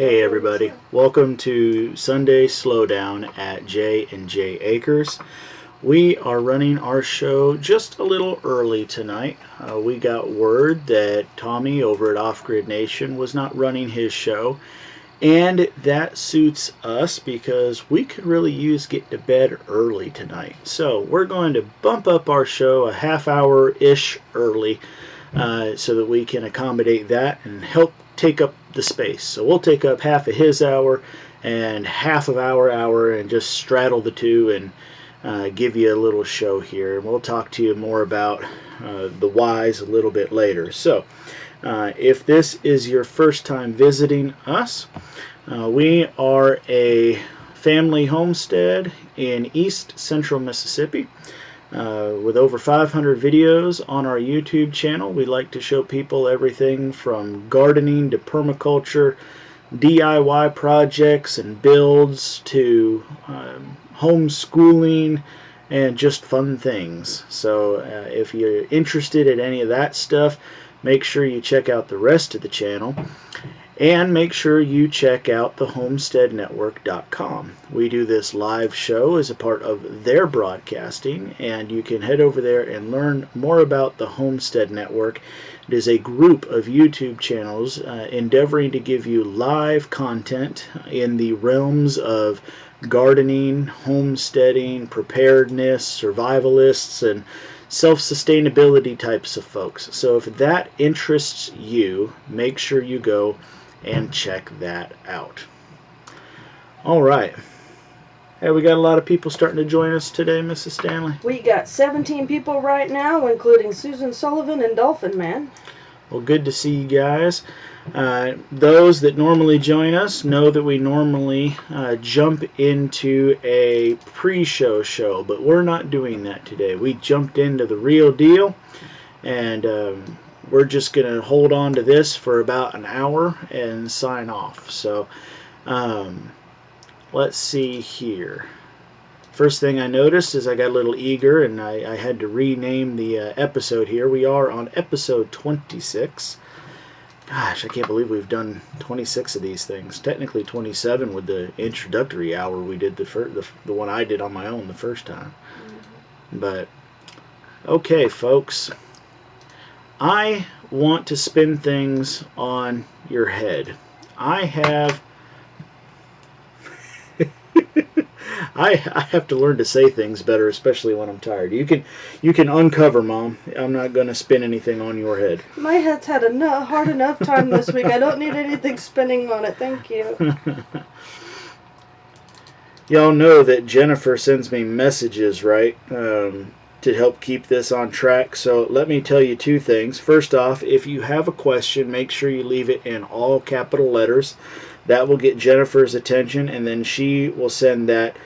Hey everybody, welcome to Sunday Slowdown at J&J Acres. We are running our show just a little early tonight. We got word that Tommy over at Off Grid Nation was not running his show, and that suits us because we could really use getting to bed early tonight. So we're going to bump up our show a half hour-ish early so that we can accommodate that and help take up the space. So we'll take up half of his hour and half of our hour and just straddle the two and give you a little show here. And we'll talk to you more about the whys a little bit later. So if this is your first time visiting us, we are a family homestead in East Central Mississippi. With over 500 videos on our YouTube channel. We like to show people everything from gardening to permaculture, DIY projects and builds to homeschooling and just fun things. So if you're interested in any of that stuff, make sure you check out the rest of the channel. And make sure you check out thehomesteadnetwork.com. We do this live show as a part of their broadcasting, and you can head over there and learn more about the Homestead Network. It is a group of YouTube channels endeavoring to give you live content in the realms of gardening, homesteading, preparedness, survivalists, and self-sustainability types of folks. So if that interests you, make sure you go and check that out. All right. Hey, we got a lot of people starting to join us today, Mrs. Stanley. We got 17 people right now, including Susan Sullivan and Dolphin Man. Well, good to see you guys. Those that normally join us know that we normally jump into a pre-show show, but we're not doing that today. We jumped into the real deal, and we're just going to hold on to this for about an hour and sign off. So let's see here. First thing I noticed is I got a little eager and I had to rename the episode here. We are on episode 26. Gosh, I can't believe we've done 26 of these things. Technically 27 with the introductory hour we did, the one I did on my own the first time. But, okay, folks. I want to spin things on your head. I have I have to learn to say things better, especially when I'm tired. You can uncover, Mom. I'm not going to spin anything on your head. My head's had a hard enough time this week. I don't need anything spinning on it. Thank you. Y'all know that Jennifer sends me messages, right? To help keep this on track. So let me tell you two things. First off, if you have a question, make sure you leave it in all capital letters. That will get Jennifer's attention, and then she will send that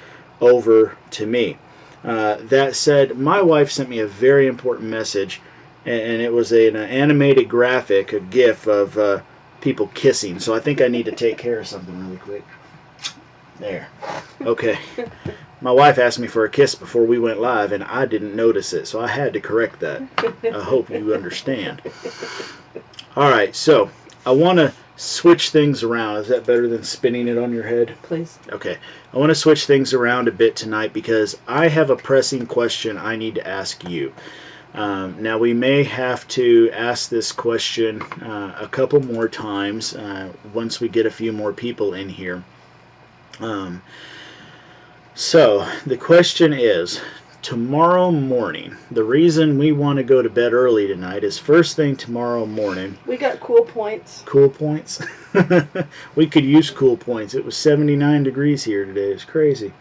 over to me. That said, my wife sent me a very important message, and it was an animated graphic, a GIF of people kissing. So I think I need to take care of something really quick. There. Okay. My wife asked me for a kiss before we went live, and I didn't notice it, so I had to correct that. I hope you understand. All right, so I want to switch things around. Is that better than spinning it on your head? Please. Okay. I want to switch things around a bit tonight because I have a pressing question I need to ask you. Now, we may have to ask this question a couple more times once we get a few more people in here. So, the question is, tomorrow morning, the reason we want to go to bed early tonight is first thing tomorrow morning. We got cool points. Cool points? We could use cool points. It was 79 degrees here today. It's crazy.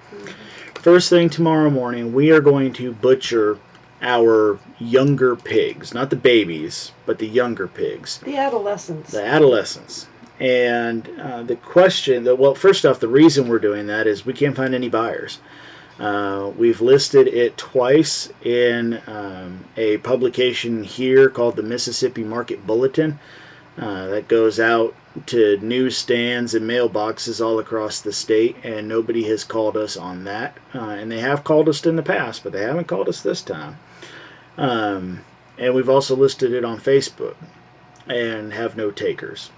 First thing tomorrow morning, we are going to butcher our younger pigs. Not the babies, but the younger pigs. The adolescents. The adolescents. And the question, well, first off, the reason we're doing that is we can't find any buyers. We've listed it twice in a publication here called the Mississippi Market Bulletin that goes out to newsstands and mailboxes all across the state, and nobody has called us on that. And they have called us in the past, but they haven't called us this time. And we've also listed it on Facebook and have no takers.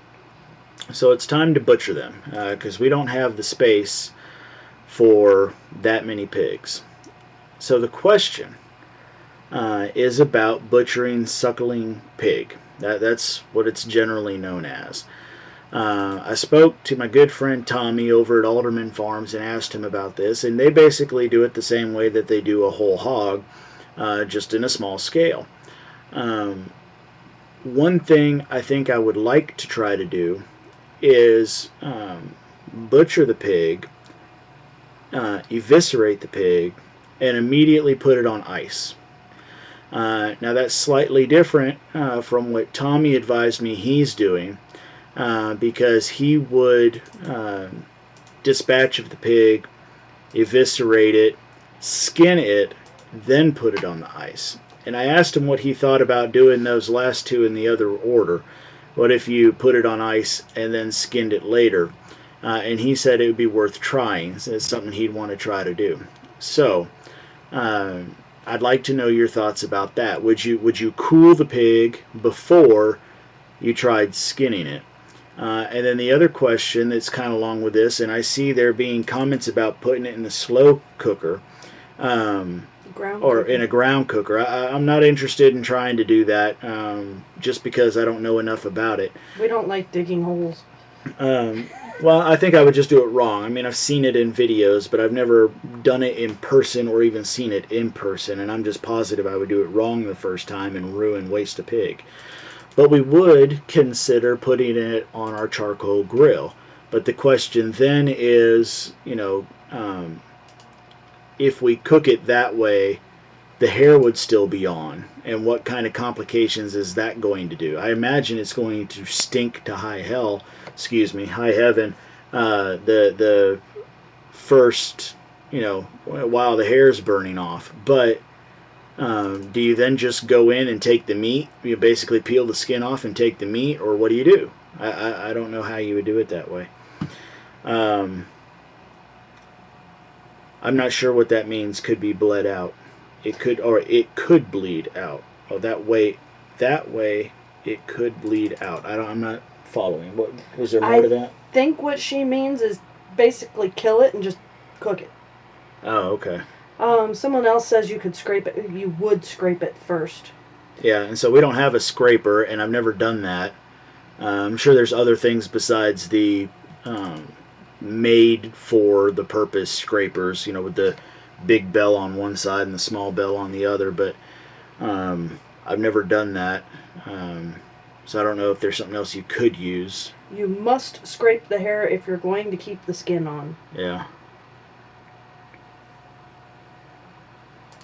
So it's time to butcher them because we don't have the space for that many pigs. So the question is about butchering suckling pig. That's what it's generally known as. I spoke to my good friend Tommy over at Alderman Farms and asked him about this, and they basically do it the same way that they do a whole hog, just in a small scale. Um, One thing I think I would like to try to do is butcher the pig, eviscerate the pig, and immediately put it on ice. Now that's slightly different from what Tommy advised me he's doing, because he would dispatch of the pig, eviscerate it, skin it, then put it on the ice. And I asked him what he thought about doing those last two in the other order. What if you put it on ice and then skinned it later? And he said it would be worth trying. So it's something he'd want to try to do. So I'd like to know your thoughts about that. Would you cool the pig before you tried skinning it? And then the other question that's kind of along with this, and I see there being comments about putting it in the slow cooker, or in a ground cooker. I'm not interested in trying to do that, just because I don't know enough about it. We don't like digging holes. Well, I think I would just do it wrong. I mean, I've seen it in videos, but I've never done it in person or even seen it in person, and I'm just positive I would do it wrong the first time and waste a pig. But we would consider putting it on our charcoal grill. But the question then is, if we cook it that way, the hair would still be on. And what kind of complications is that going to do? I imagine it's going to stink to high heaven, the first, while the hair's burning off. But do you then just go in and take the meat? You basically peel the skin off and take the meat, or what do you do? I don't know how you would do it that way. I'm not sure what that means. Could be bled out. It could bleed out. Oh, that way it could bleed out. I'm not following. What was there more to that? I think what she means is basically kill it and just cook it. Oh, okay. Someone else says you could scrape it. You would scrape it first. Yeah, and so we don't have a scraper, and I've never done that. I'm sure there's other things besides the made for the purpose scrapers, with the big bell on one side and the small bell on the other, but I've never done that. So I don't know if there's something else you could use. You must scrape the hair if you're going to keep the skin on. Yeah.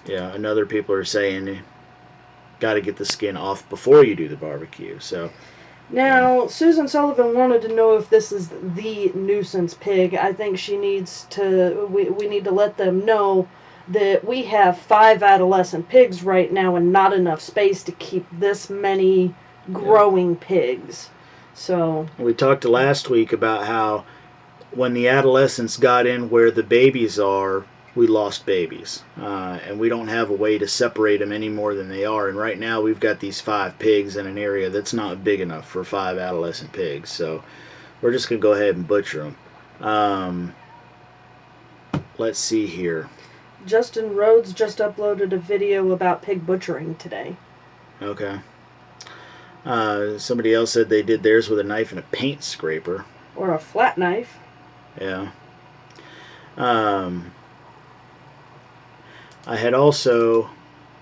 Yeah, and other people are saying you got to get the skin off before you do the barbecue. So now, Susan Sullivan wanted to know if this is the nuisance pig. I think she needs to. We need to let them know that we have 5 adolescent pigs right now and not enough space to keep this many growing pigs. So we talked last week about how when the adolescents got in where the babies are, we lost babies, and we don't have a way to separate them any more than they are. And right now we've got these 5 pigs in an area that's not big enough for 5 adolescent pigs. So we're just going to go ahead and butcher them. Let's see here. Justin Rhodes just uploaded a video about pig butchering today. Okay. Somebody else said they did theirs with a knife and a paint scraper. Or a flat knife. Yeah. I had also,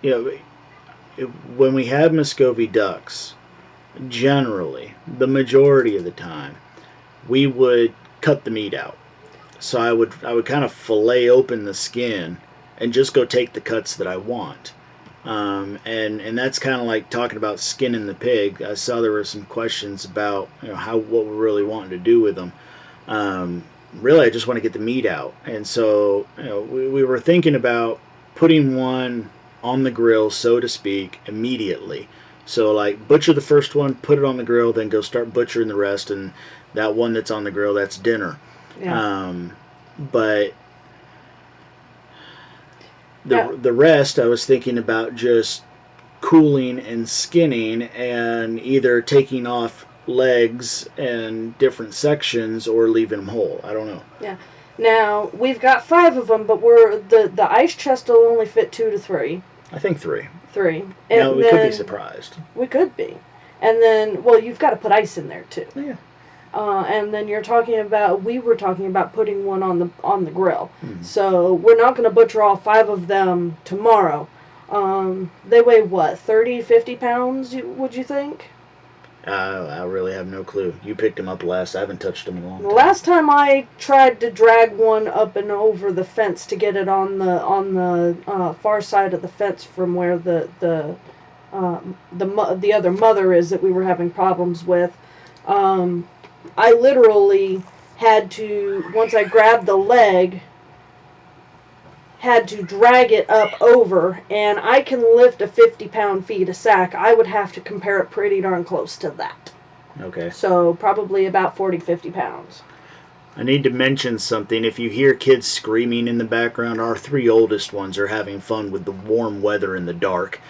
when we had Muscovy ducks, generally, the majority of the time, we would cut the meat out. So I would kind of fillet open the skin and just go take the cuts that I want. And that's kind of like talking about skinning the pig. I saw there were some questions about what we're really wanting to do with them. Really, I just want to get the meat out. And so we were thinking about putting one on the grill, so to speak, immediately. So like butcher the first one, put it on the grill, then go start butchering the rest, and that one that's on the grill, that's dinner. Yeah. But the rest I was thinking about just cooling and skinning and either taking off legs and different sections or leaving them whole. I don't know. Yeah. Now, we've got 5 of them, but the ice chest will only fit 2 to 3. I think 3. 3. Now, we could be surprised. We could be. And then, well, you've got to put ice in there, too. Yeah. And then we were talking about putting one on the grill. So we're not going to butcher all 5 of them tomorrow. They weigh what, 30, 50 pounds, would you think? I really have no clue. You picked them up last. I haven't touched them in a long time. The last time I tried to drag one up and over the fence to get it on the far side of the fence from where the other mother is that we were having problems with, I literally had to, once I grabbed the leg, had to drag it up over, and I can lift a 50-pound feed a sack. I would have to compare it pretty darn close to that. Okay. So probably about 40, 50 pounds. I need to mention something. If you hear kids screaming in the background, our 3 oldest ones are having fun with the warm weather in the dark,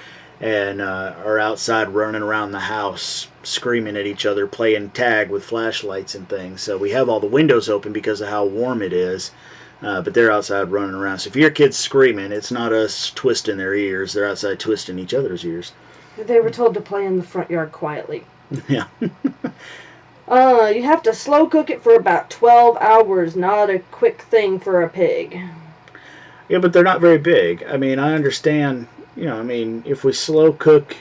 and are outside running around the house screaming at each other, playing tag with flashlights and things. So we have all the windows open because of how warm it is, but they're outside running around. So if you hear kids screaming, it's not us twisting their ears. They're outside twisting each other's ears. They were told to play in the front yard quietly. Yeah. You have to slow cook it for about 12 hours. Not a quick thing for a pig. Yeah, but they're not very big. I mean, I understand, if we slow cook,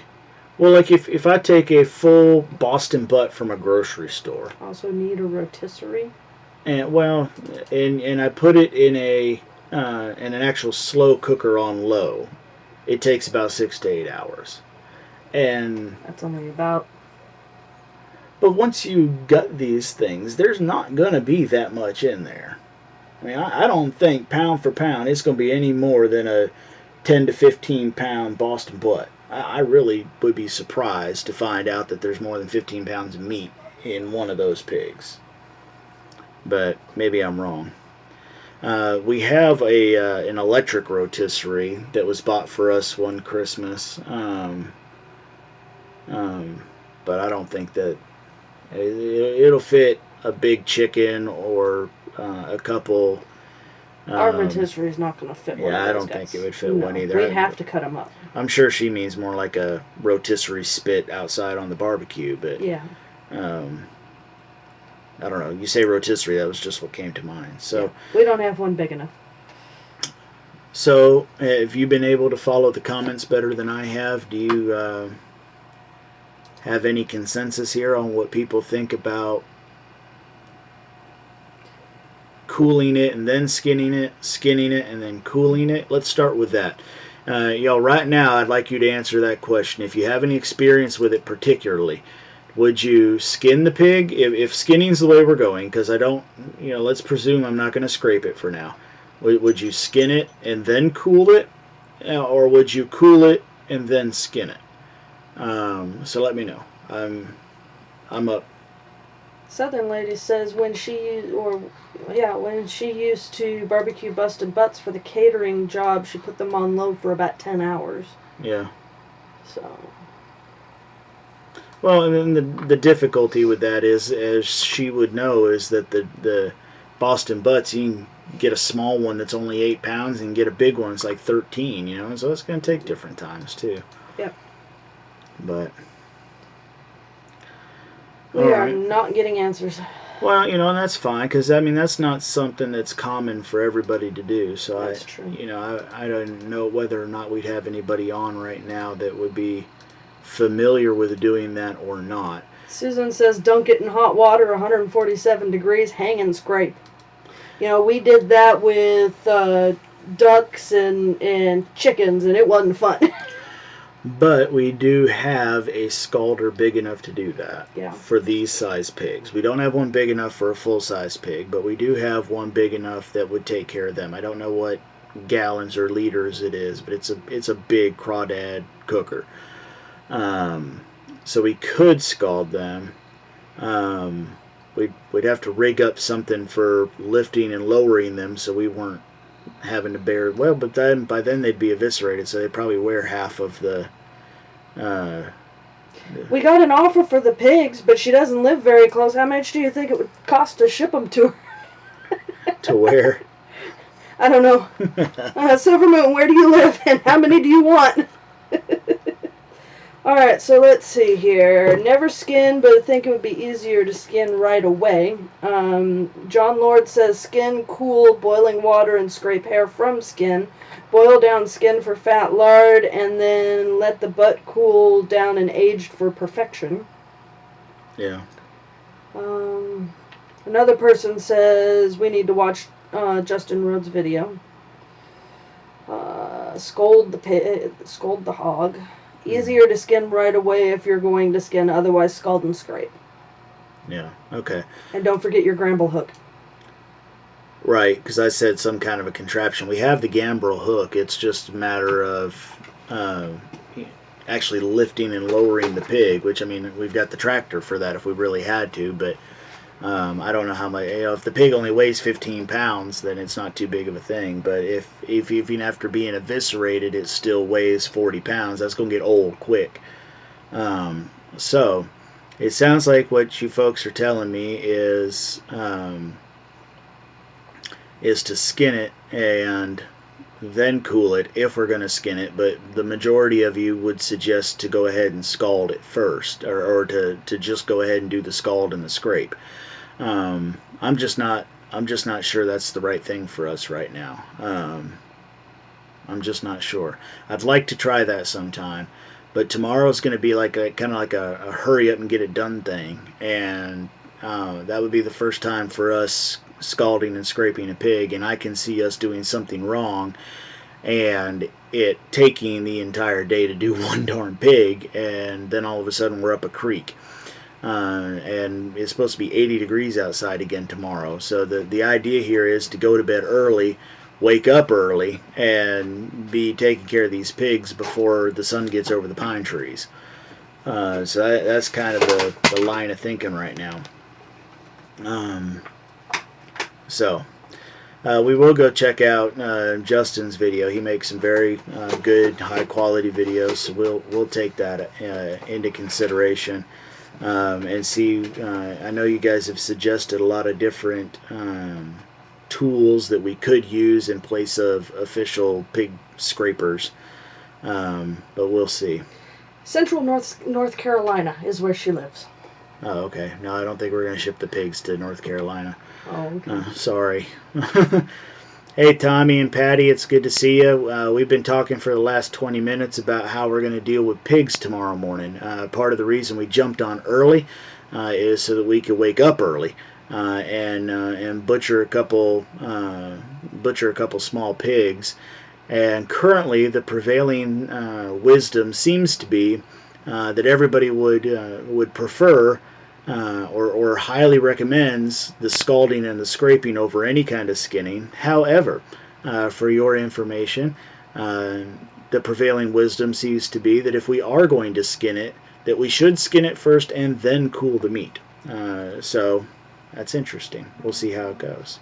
well, like if I take a full Boston butt from a grocery store. Also need a rotisserie. And I put it in an actual slow cooker on low. It takes about 6 to 8 hours. And that's only about. But once you gut these things, there's not going to be that much in there. I mean, I don't think pound for pound it's going to be any more than a 10 to 15 pound Boston butt. I really would be surprised to find out that there's more than 15 pounds of meat in one of those pigs. But maybe I'm wrong. We have an electric rotisserie that was bought for us one Christmas. But I don't think that it'll fit a big chicken or a couple. Our rotisserie is not going to fit one of those I don't think it would fit one either. We'd have to cut them up. I'm sure she means more like a rotisserie spit outside on the barbecue, but yeah. I don't know. You say rotisserie, that was just what came to mind. So yeah. We don't have one big enough. So, have you been able to follow the comments better than I have? Do you have any consensus here on what people think about cooling it and then skinning it and then cooling it? Let's start with that. Y'all, right now, I'd like you to answer that question. If you have any experience with it particularly, would you skin the pig? If skinning's the way we're going, because I don't, let's presume I'm not going to scrape it for now. Would you skin it and then cool it? Or would you cool it and then skin it? So let me know. I'm up. Southern Lady says when she used to barbecue busted butts for the catering job, she put them on low for about 10 hours. Yeah. So. Well, and then the difficulty with that is, as she would know, is that the Boston butts, you can get a small one that's only 8 pounds and get a big one that's like 13, so it's going to take different times too. Yep. But we are not getting answers. Well, and that's fine, because that's not something that's common for everybody to do. So that's true. I don't know whether or not we'd have anybody on right now that would be familiar with doing that or not. Susan says dunk it in hot water, 147 degrees, hang and scrape. We did that with ducks and chickens, and it wasn't fun. But we do have a scalder big enough to do that. Yeah. For these size pigs. We don't have one big enough for a full-size pig, but we do have one big enough that would take care of them. I don't know what gallons or liters it is, but it's a big crawdad cooker. So we could scald them. We'd have to rig up something for lifting and lowering them, so we weren't having to bear. Well, but then by then they'd be eviscerated, so they'd probably wear half of the We got an offer for the pigs, but she doesn't live very close. How much do you think it would cost to ship them to her? To where? I don't know. Silvermoon, where do you live and how many do you want? Alright, so let's see here. Never skin, but I think it would be easier to skin right away. John Lord says skin, cool, boiling water, and scrape hair from skin. Boil down skin for fat lard, and then let the butt cool down and aged for perfection. Yeah. Another person says we need to watch Justin Rhodes' video. Scold the hog. Easier to skin right away if you're going to skin, otherwise scald and scrape. Yeah, okay. And don't forget your Gramble hook. Right, because I said some kind of a contraption. We have the gambrel hook. It's just a matter of actually lifting and lowering the pig, which, I mean, we've got the tractor for that if we really had to, but I don't know how much. If the pig only weighs 15 pounds, then it's not too big of a thing. But if even after being eviscerated, it still weighs 40 pounds, that's going to get old quick. So it sounds like what you folks are telling me is to skin it and then cool it if we're going to skin it, but the majority of you would suggest to go ahead and scald it first, or to just go ahead and do the scald and the scrape. I'm just not sure that's the right thing for us right now. I'm just not sure. I'd like to try that sometime, but tomorrow's going to be like kind of like a hurry up and get it done thing, and that would be the first time for us scalding and scraping a pig, and I can see us doing something wrong and it taking the entire day to do one darn pig, and then all of a sudden we're up a creek. And it's supposed to be 80 degrees outside again tomorrow. So the idea here is to go to bed early, wake up early, and be taking care of these pigs before the sun gets over the pine trees. So that's kind of the line of thinking right now. So we will go check out Justin's video. He makes some very good, high quality videos. So we'll take that into consideration and see. I know you guys have suggested a lot of different tools that we could use in place of official pig scrapers, but we'll see. Central North Carolina is where she lives. Oh, okay. No, I don't think we're going to ship the pigs to North Carolina. Oh, okay. Sorry. Hey, Tommy and Patty, it's good to see you. We've been talking for the last 20 minutes about how we're going to deal with pigs tomorrow morning. Part of the reason we jumped on early is so that we could wake up early and butcher a couple small pigs. And currently, the prevailing wisdom seems to be that everybody would prefer or highly recommends the scalding and the scraping over any kind of skinning. However, for your information, the prevailing wisdom seems to be that if we are going to skin it, that we should skin it first and then cool the meat. So that's interesting. We'll see how it goes.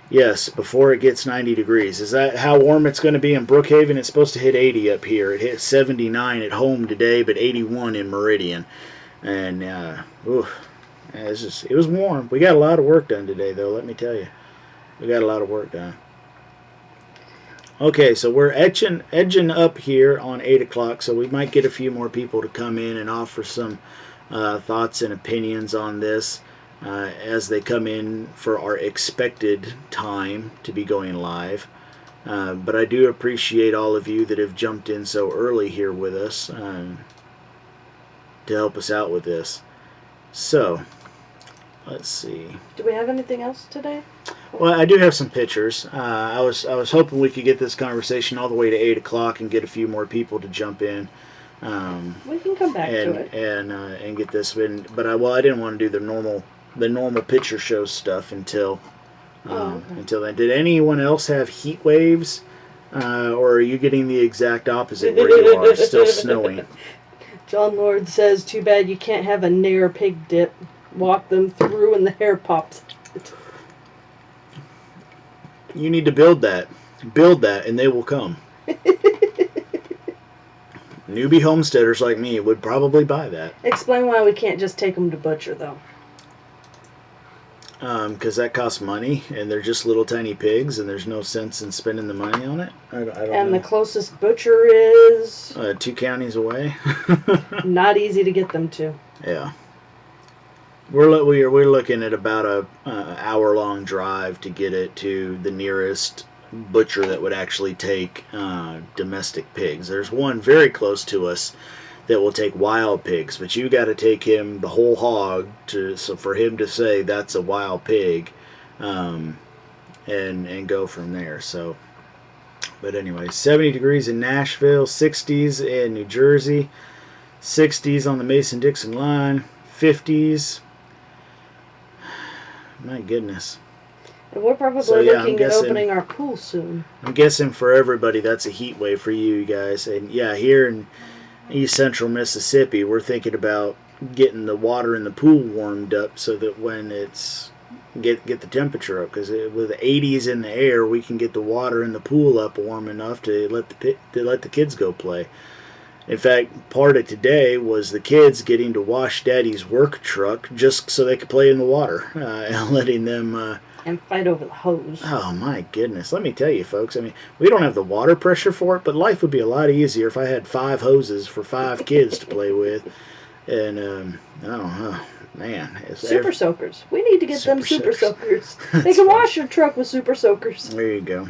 Yes, before it gets 90 degrees. Is that how warm it's going to be in Brookhaven? It's supposed to hit 80 up here. It hit 79 at home today, but 81 in Meridian. And it was warm. We got a lot of work done today, though, let me tell you. We got a lot of work done. Okay, so we're edging up here on 8 o'clock, so we might get a few more people to come in and offer some thoughts and opinions on this as they come in for our expected time to be going live. But I do appreciate all of you that have jumped in so early here with us to help us out with this. So, let's see. Do we have anything else today? Well, I do have some pictures. I was hoping we could get this conversation all the way to 8 o'clock and get a few more people to jump in. We can come back to it and get this in. But I didn't want to do the normal picture show stuff until until then. Did anyone else have heat waves, or are you getting the exact opposite where you are, still snowing? John Lord says, too bad you can't have a Nair pig dip. Walk them through and the hair pops. You need to build that. Build that and they will come. newbie homesteaders like me would probably buy that. Explain why we can't just take them to butcher, though. Because that costs money, and they're just little tiny pigs, and there's no sense in spending the money on it. I don't And know. the closest butcher is 2 counties away. not easy to get them to. Yeah. We're looking at about a hour-long drive to get it to the nearest butcher that would actually take domestic pigs. There's one very close to us that will take wild pigs, but you got to take him the whole hog so for him to say that's a wild pig, and go from there. So, but anyway, 70 degrees in Nashville, 60s in New Jersey, 60s on the Mason-Dixon line, 50s. My goodness. And we're probably looking at opening our pool soon. I'm guessing for everybody that's a heat wave for you guys. And yeah, here in East Central Mississippi, we're thinking about getting the water in the pool warmed up so that when it's get the temperature up, because with the 80s in the air, we can get the water in the pool up warm enough to let the kids go play. In fact, part of today was the kids getting to wash Daddy's work truck just so they could play in the water, and letting them and fight over the hose. Oh my goodness! Let me tell you, folks. I mean, we don't have the water pressure for it, but life would be a lot easier if I had 5 hoses for 5 kids to play with. And I don't know, man. Super soakers. We need to get them super soakers. They That's can fun. wash your truck with super soakers. There you go.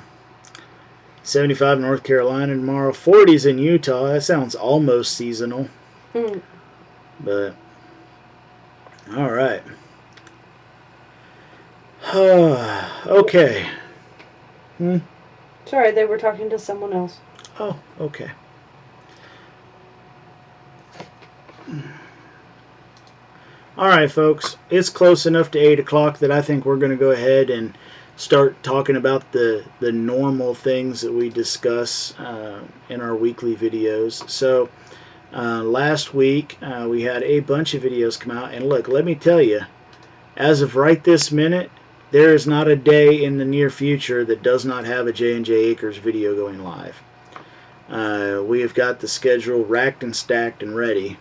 75 in North Carolina tomorrow. 40s in Utah. That sounds almost seasonal. But all right. Okay. Sorry, they were talking to someone else. Oh, okay. All right, folks. It's close enough to 8 o'clock that I think we're going to go ahead and start talking about the normal things that we discuss in our weekly videos. So last week we had a bunch of videos come out, and look, let me tell you, as of right this minute, there is not a day in the near future that does not have a J&J Acres video going live. We have got the schedule racked and stacked and ready,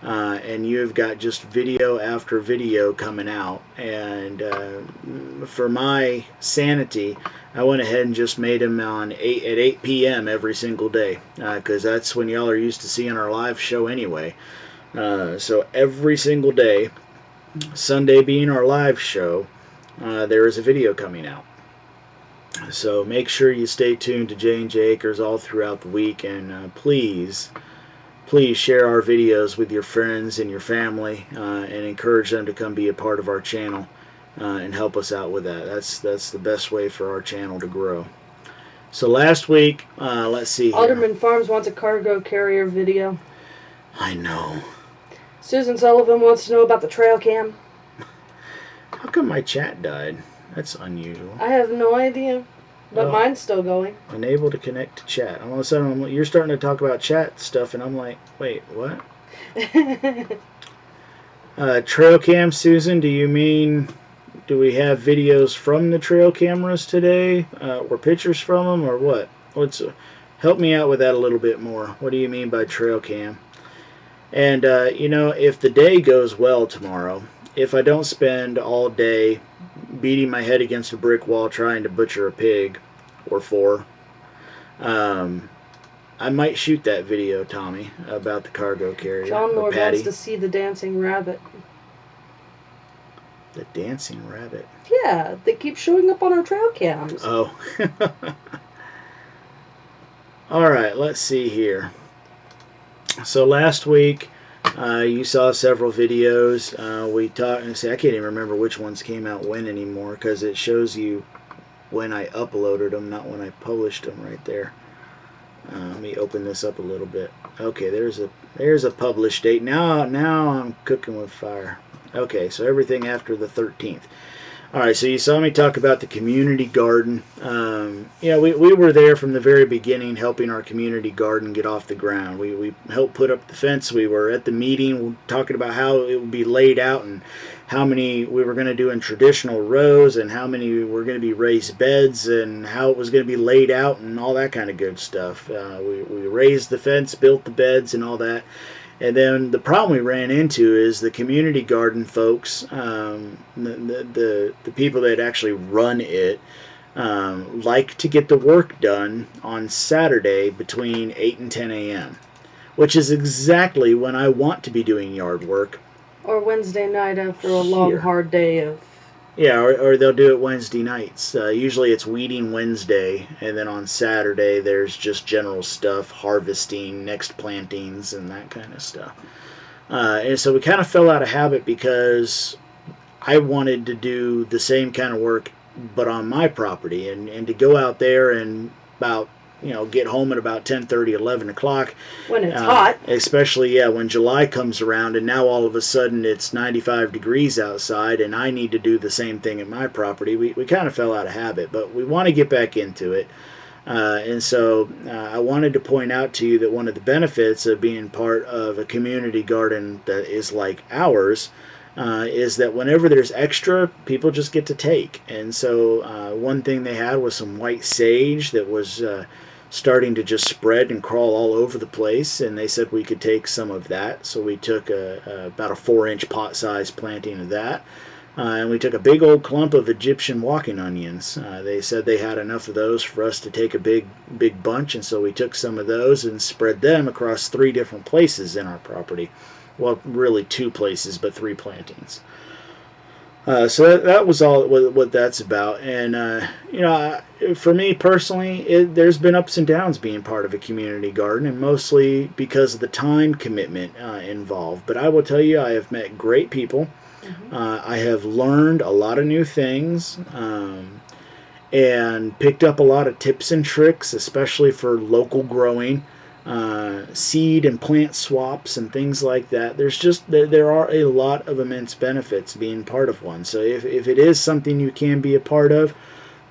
and you have got just video after video coming out. And for my sanity, I went ahead and just made them at 8 p.m. every single day, because that's when y'all are used to seeing our live show anyway. So every single day, Sunday being our live show, there is a video coming out. So make sure you stay tuned to J&J Acres all throughout the week, and please share our videos with your friends and your family, and encourage them to come be a part of our channel and help us out with that. That's the best way for our channel to grow. So last week, let's see here. Alderman Farms wants a cargo carrier video. I know. Susan Sullivan wants to know about the trail cam. How come my chat died? That's unusual. I have no idea, but Well, mine's still going. Unable to connect to chat. All of a sudden, you're starting to talk about chat stuff, and I'm like, wait, what? Trail cam, Susan, do you mean, do we have videos from the trail cameras today, or pictures from them, or what? Help me out with that a little bit more. What do you mean by trail cam? And, you know, if the day goes well tomorrow, if I don't spend all day beating my head against a brick wall trying to butcher a pig or 4, I might shoot that video, Tommy, about the cargo carrier. John Lord Patty. wants to see the dancing rabbit. The dancing rabbit. Yeah, they keep showing up on our trail cams. Oh. All right, let's see here. So last week, you saw several videos. We talked, and see, I can't even remember which ones came out when anymore, because it shows you when I uploaded them, not when I published them right there. Let me open this up a little bit. Okay, there's a published date. Now I'm cooking with fire. Okay, so everything after the 13th. All right, so you saw me talk about the community garden. We were there from the very beginning helping our community garden get off the ground. We helped put up the fence. We were at the meeting talking about how it would be laid out and how many we were going to do in traditional rows and how many were going to be raised beds and how it was going to be laid out and all that kind of good stuff. We raised the fence, built the beds and all that. And then the problem we ran into is the community garden folks, the people that actually run it, like to get the work done on Saturday between 8 and 10 a.m., which is exactly when I want to be doing yard work. Or Wednesday night after a long, hard day of... Yeah, or they'll do it Wednesday nights. Usually it's weeding Wednesday, and then on Saturday there's just general stuff, harvesting, next plantings, and that kind of stuff. And so we kind of fell out of habit because I wanted to do the same kind of work, but on my property, and to go out there and about get home at about 10:30, 11 o'clock. When it's hot. Especially, when July comes around and now all of a sudden it's 95 degrees outside and I need to do the same thing at my property. We kind of fell out of habit, but we want to get back into it. And so I wanted to point out to you that one of the benefits of being part of a community garden that is like ours is that whenever there's extra, people just get to take. And so one thing they had was some white sage that was starting to just spread and crawl all over the place, and they said we could take some of that. So we took about a 4-inch pot-sized planting of that, and we took a big old clump of Egyptian walking onions. They said they had enough of those for us to take a big bunch, and so we took some of those and spread them across 3 different places in our property. Well, really 2 places, but 3 plantings. So that was all what that's about. And, for me personally, there's been ups and downs being part of a community garden, and mostly because of the time commitment involved. But I will tell you, I have met great people. Mm-hmm. I have learned a lot of new things and picked up a lot of tips and tricks, especially for local growing. Seed and plant swaps and things like that. There are a lot of immense benefits being part of one. So if it is something you can be a part of,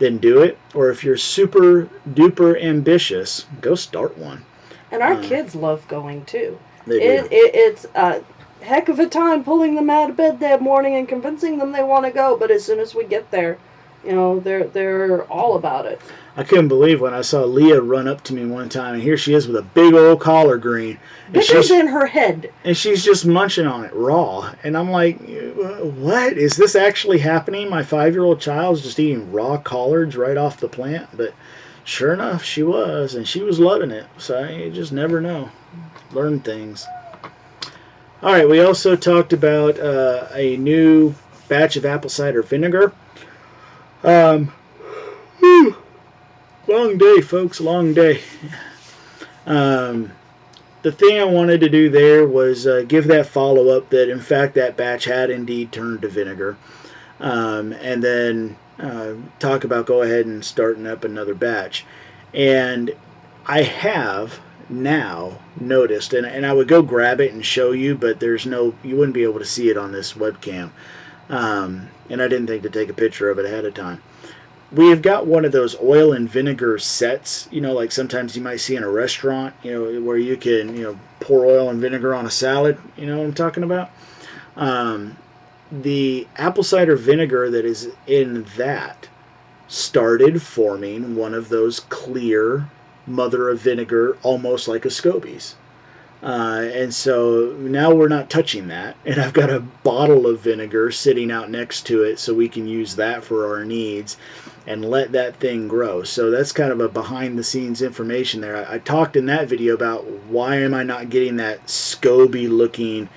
then do it. Or if you're super duper ambitious, go start one. And our kids love going too. They do. It's a heck of a time pulling them out of bed that morning and convincing them they want to go. But as soon as we get there, they're all about it. I couldn't believe when I saw Leah run up to me one time, and here she is with a big old collard green. Bigger than her head. And she's just munching on it raw. And I'm like, what? Is this actually happening? My 5-year-old child's just eating raw collards right off the plant? But sure enough, she was, and she was loving it. So you just never know. Learn things. All right, we also talked about a new batch of apple cider vinegar. Long day, folks, long day. The thing I wanted to do there was give that follow-up that, in fact, that batch had indeed turned to vinegar. And then talk about go ahead and starting up another batch. And I have now noticed, and I would go grab it and show you, but you wouldn't be able to see it on this webcam. And I didn't think to take a picture of it ahead of time. We have got one of those oil and vinegar sets, like sometimes you might see in a restaurant, where you can, pour oil and vinegar on a salad. You know what I'm talking about? The apple cider vinegar that is in that started forming one of those clear mother of vinegar, almost like a scobies. And so now we're not touching that, and I've got a bottle of vinegar sitting out next to it so we can use that for our needs and let that thing grow. So that's kind of a behind the scenes information there. I talked in that video about why am I not getting that scoby looking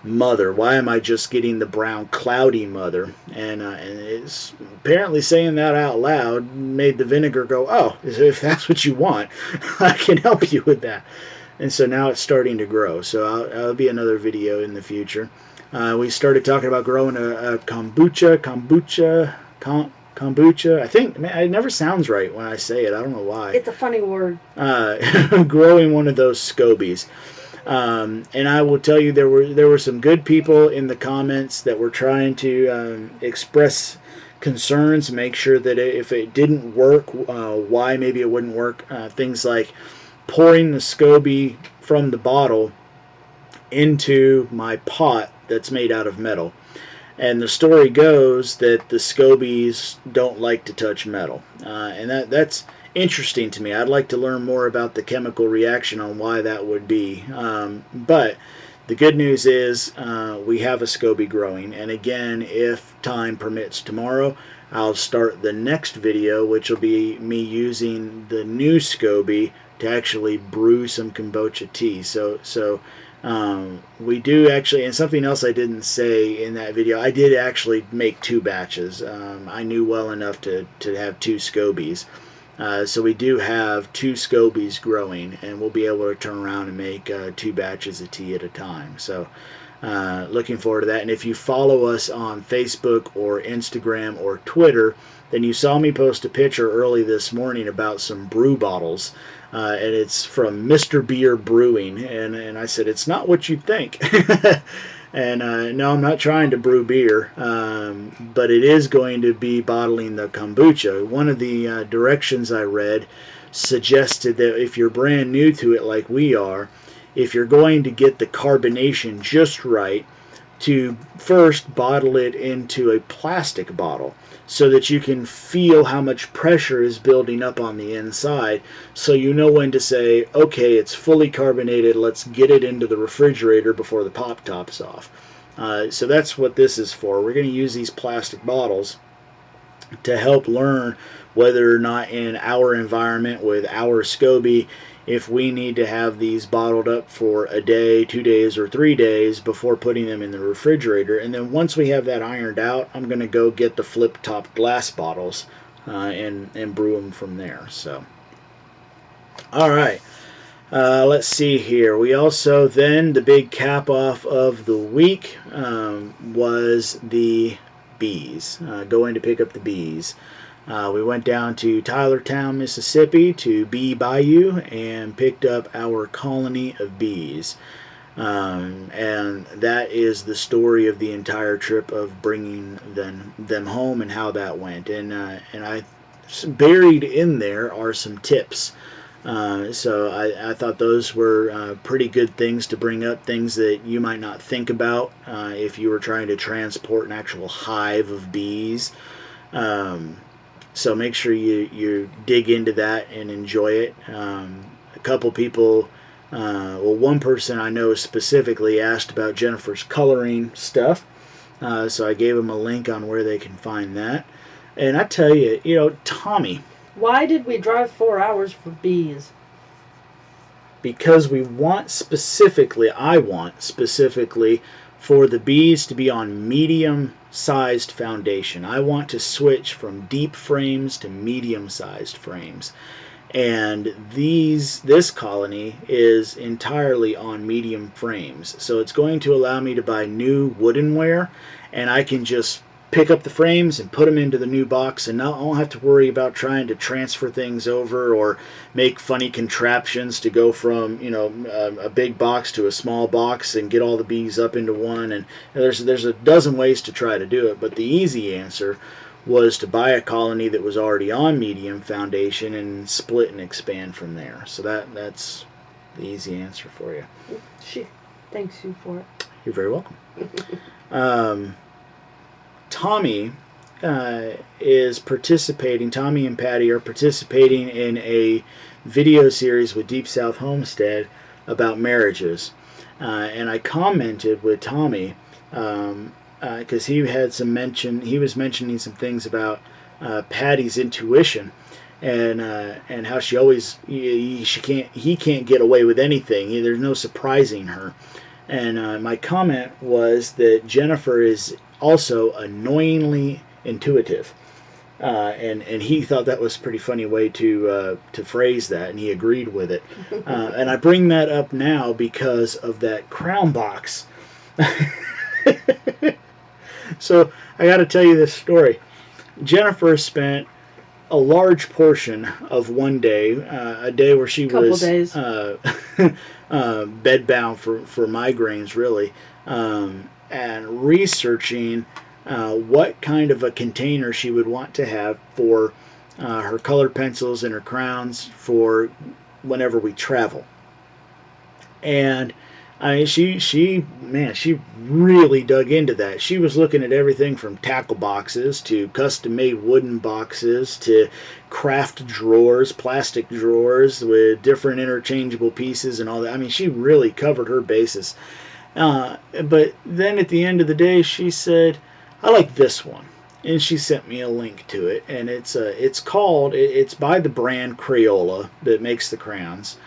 mother? Why am I just getting the brown cloudy mother? And it's apparently saying that out loud made the vinegar go, oh, if that's what you want, I can help you with that. And so now it's starting to grow. So that'll be another video in the future. We started talking about growing a kombucha. I think, it never sounds right when I say it. I don't know why. It's a funny word. Growing one of those scobies. And I will tell you, there were some good people in the comments that were trying to express concerns, make sure that if it didn't work, why maybe it wouldn't work. Things like pouring the SCOBY from the bottle into my pot that's made out of metal. And the story goes that the SCOBYs don't like to touch metal. And that's interesting to me. I'd like to learn more about the chemical reaction on why that would be. But the good news is we have a SCOBY growing. And again, if time permits tomorrow, I'll start the next video, which will be me using the new SCOBY to actually brew some kombucha tea. So we do actually, and something else I didn't say in that video, I did actually make 2 batches. I knew well enough to have 2 SCOBYs. So we do have 2 SCOBYs growing, and we'll be able to turn around and make 2 batches of tea at a time. So looking forward to that. And if you follow us on Facebook or Instagram or Twitter, then you saw me post a picture early this morning about some brew bottles. And it's from Mr. Beer Brewing, and I said, it's not what you think. And no, I'm not trying to brew beer, but it is going to be bottling the kombucha. One of the directions I read suggested that if you're brand new to it like we are, if you're going to get the carbonation just right, to first bottle it into a plastic bottle so that you can feel how much pressure is building up on the inside, so you know when to say, okay, it's fully carbonated, let's get it into the refrigerator before the pop top's off. So that's what this is for. We're going to use these plastic bottles to help learn whether or not in our environment with our SCOBY, if we need to have these bottled up for a day, 2 days, or 3 days before putting them in the refrigerator. And then once we have that ironed out, I'm going to go get the flip-top glass bottles and brew them from there. So, all right. Let's see here. We also then, the big cap-off of the week was the bees, going to pick up the bees. We went down to Tylertown, Mississippi to Bee Bayou and picked up our colony of bees. And that is the story of the entire trip of bringing them home and how that went. And I buried in there are some tips. So I thought those were pretty good things to bring up, things that you might not think about if you were trying to transport an actual hive of bees. So make sure you dig into that and enjoy it. A couple people, well, one person I know specifically asked about Jennifer's coloring stuff. So I gave them a link on where they can find that. And I tell you, Tommy. Why did we drive 4 hours for bees? Because I want specifically for the bees to be on medium-sized foundation. I want to switch from deep frames to medium-sized frames. And this colony is entirely on medium frames. So it's going to allow me to buy new woodenware, and I can just pick up the frames and put them into the new box, and now I don't have to worry about trying to transfer things over or make funny contraptions to go from a big box to a small box and get all the bees up into one. And there's a dozen ways to try to do it, but the easy answer was to buy a colony that was already on medium foundation and split and expand from there. So that's the easy answer for you. She thanks you for it. You're very welcome. Tommy is participating, Tommy and Patty are participating in a video series with Deep South Homestead about marriages. And I commented with Tommy, because he was mentioning some things about Patty's intuition and how she always, he can't get away with anything. There's no surprising her. And my comment was that Jennifer is also annoyingly intuitive, and he thought that was a pretty funny way to phrase that, and he agreed with it. And I bring that up now because of that crown box. So I got to tell you this story. Jennifer spent a large portion of one day, a day where she was bedbound for migraines, really, and researching what kind of a container she would want to have for her colored pencils and her crowns for whenever we travel. And I mean, she really dug into that. She was looking at everything from tackle boxes to custom-made wooden boxes to craft drawers, plastic drawers with different interchangeable pieces and all that. I mean, she really covered her bases. But then at the end of the day, she said, "I like this one," and she sent me a link to it. And it's by the brand Crayola that makes the crayons.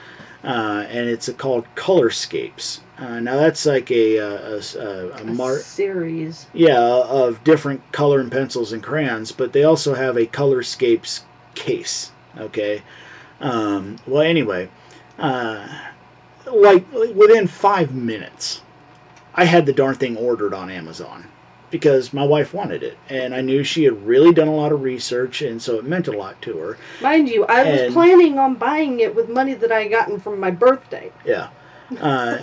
And it's called Colorscapes. Now that's like a series. Yeah, of different color and pencils and crayons, but they also have a Colorscapes case. Okay. Well, anyway, like within 5 minutes, I had the darn thing ordered on Amazon because my wife wanted it, and I knew she had really done a lot of research, and so it meant a lot to her. Mind you, I was planning on buying it with money that I had gotten from my birthday. Yeah.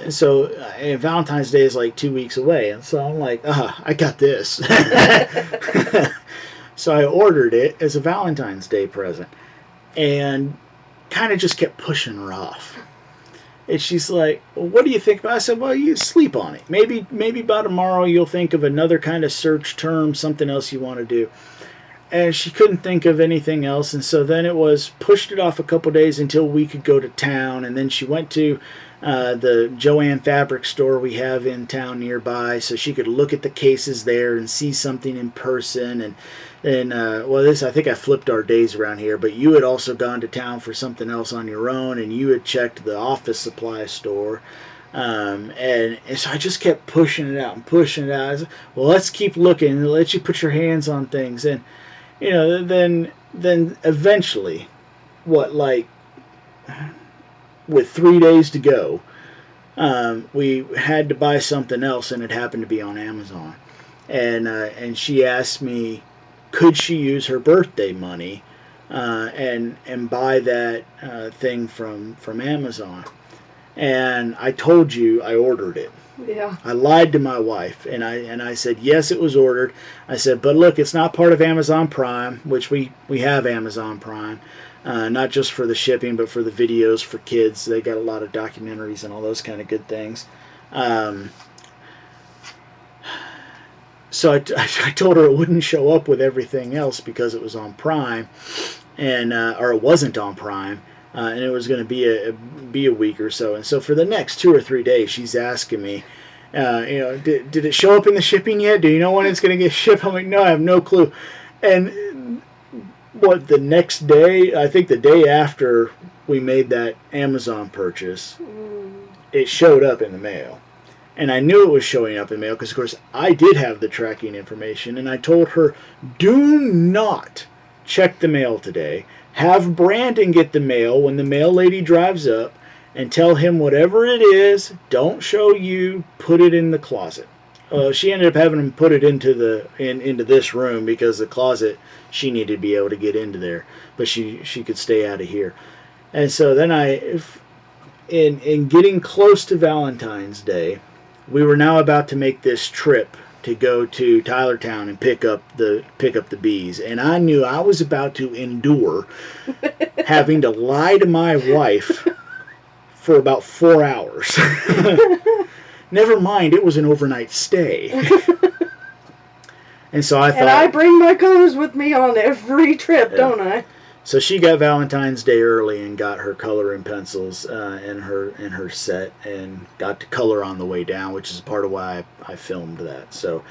So Valentine's Day is like 2 weeks away, and so I'm like, I got this. So I ordered it as a Valentine's Day present, and kind of just kept pushing her off. And she's like, "Well, what do you think about it?" I said, "Well, you sleep on it. Maybe by tomorrow you'll think of another kind of search term, something else you want to do." And she couldn't think of anything else, and so then it was pushed it off a couple days until we could go to town, and then she went to the Joann fabric store we have in town nearby, so she could look at the cases there and see something in person. And well, I think I flipped our days around here, but you had also gone to town for something else on your own, and you had checked the office supply store. And so I just kept pushing it out and pushing it out. I said, "Well, let's keep looking and let you put your hands on things." And then eventually, with 3 days to go, we had to buy something else, and it happened to be on Amazon. And she asked me, could she use her birthday money and buy that thing from Amazon? And I told you I ordered it. Yeah. I lied to my wife, and I said yes, it was ordered. I said, but look, it's not part of Amazon Prime, which we have Amazon Prime, not just for the shipping, but for the videos for kids. They got a lot of documentaries and all those kind of good things. So I told her it wouldn't show up with everything else because it was on Prime, and or it wasn't on Prime. And it was going to be a week or so. And so for the next 2 or 3 days, she's asking me, did it show up in the shipping yet? Do you know when it's going to get shipped? I'm like, no, I have no clue. And the next day, I think the day after we made that Amazon purchase, it showed up in the mail. And I knew it was showing up in the mail because, of course, I did have the tracking information. And I told her, do not check the mail today. Have Brandon get the mail when the mail lady drives up, and tell him whatever it is, don't show you, put it in the closet. She ended up having him put it into this room because the closet, she needed to be able to get into there, but she could stay out of here. And so then in getting close to Valentine's Day, we were now about to make this trip to go to Tylertown and pick up the bees, and I knew I was about to endure having to lie to my wife for about 4 hours. Never mind, it was an overnight stay. And so I thought, and I bring my colors with me on every trip, don't I? So she got Valentine's Day early and got her color and pencils in her set, and got to color on the way down, which is part of why I filmed that. So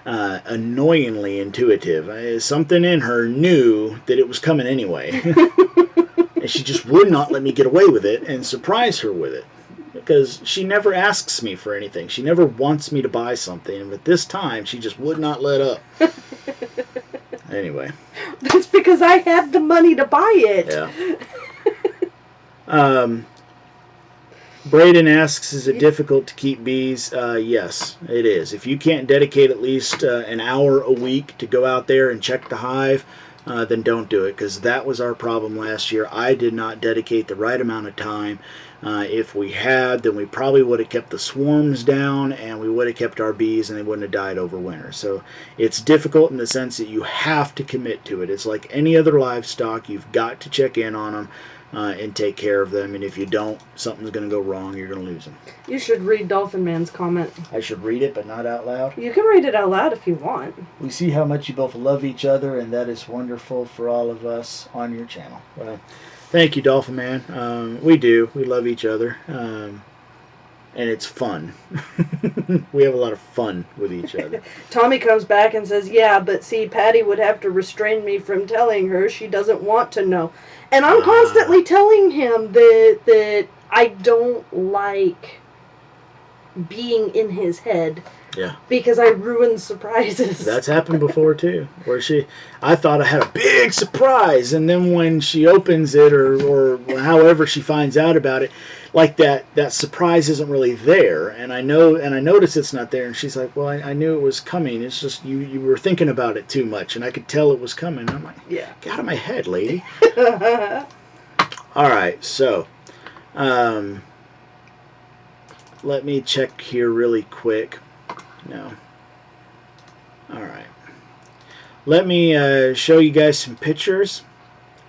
annoyingly intuitive. Something in her knew that it was coming anyway. And she just would not let me get away with it and surprise her with it. Because she never asks me for anything. She never wants me to buy something. But this time, she just would not let up. Anyway. That's because I had the money to buy it. Yeah. Braden asks, is it difficult to keep bees? Yes, it is. If you can't dedicate at least an hour a week to go out there and check the hive, then don't do it, because that was our problem last year. I did not dedicate the right amount of time. If we had, then we probably would have kept the swarms down, and we would have kept our bees, and they wouldn't have died over winter. So it's difficult in the sense that you have to commit to it. It's like any other livestock. You've got to check in on them and take care of them, and if you don't, something's going to go wrong. You're going to lose them. You should read Dolphin Man's comment. I should read it, but not out loud. You can read it out loud if you want. We see how much you both love each other, and that is wonderful for all of us on your channel. Well, thank you, Dolphin Man. We do. We love each other, and it's fun. We have a lot of fun with each other. Tommy comes back and says, yeah, but see, Patty would have to restrain me from telling her she doesn't want to know. And I'm constantly telling him that I don't like being in his head. Yeah. Because I ruin surprises. That's happened before too, where I thought I had a big surprise, and then when she opens it or however she finds out about it, like that surprise isn't really there, and I notice it's not there, and she's like, well, I knew it was coming. It's just you were thinking about it too much, and I could tell it was coming. I'm like, yeah, get out of my head, lady. All right, so let me check here really quick. No. All right. Let me show you guys some pictures,